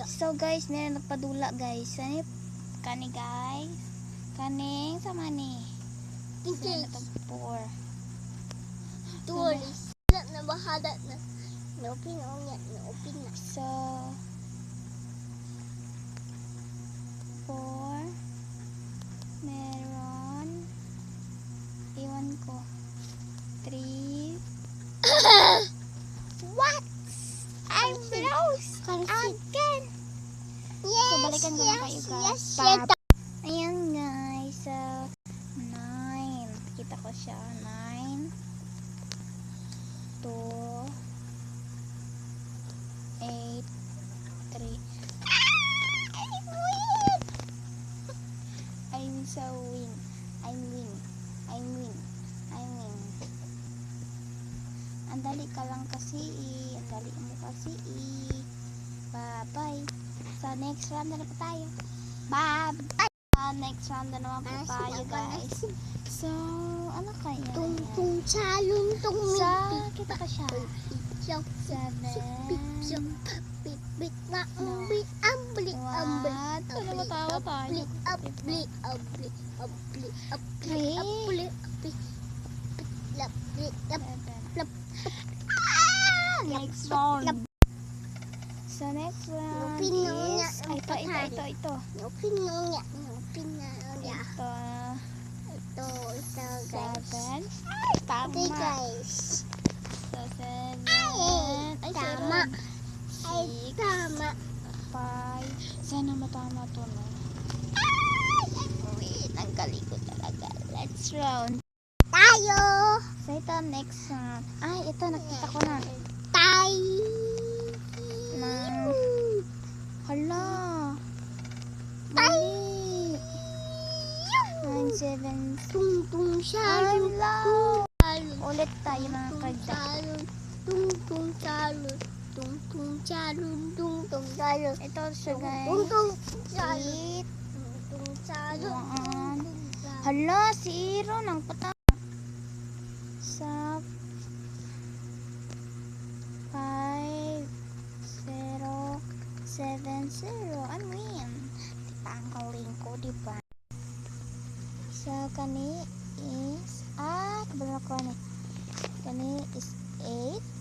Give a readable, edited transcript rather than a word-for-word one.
So guys, meron nagpadula guys. Kani guys. Kaning sama ni. Kasi na to 4. Tulis. Na bahada na. Open na. So 4. Meron. Iwan ko. 3. What? I'm close. Again. Yes. So balikan ko lang kayo guys. Yes. Ayan guys. So 9. Kita ko siya. 9. 2. 8. 3. I'm so win. I'm win. Ang dali ka lang kasi Ang dali mo kasi Bye-bye. Sa next round na pa tayo. Bye-bye. Next round na naman po tayo guys. So, ano kaya? Tung salon tung Kita ka siya. 7. Bit na ambli. What? Ano matawa tayo? Abli. 3. Next round. So next round is ito. Open na. Ito guys. 7. Tama. Okay guys. So 7. Ay, Tama. 6. Tama. 5. Sana matama to no. Wait, ang galing ko talaga. Let's round. Tayo. So ito next round. Ay, ito nakita ko na. Hala. Mali. 9, 7. Tung salon. Ulit tayo mga karda. Tung salon. Ito siya guys. 8. 1. Hala, si Iro nang patama. Sa 5, 0, 7, 0. Ano yan? Tanggalin ko, diba? So, kani is kabalo ko ni. Kani is 8.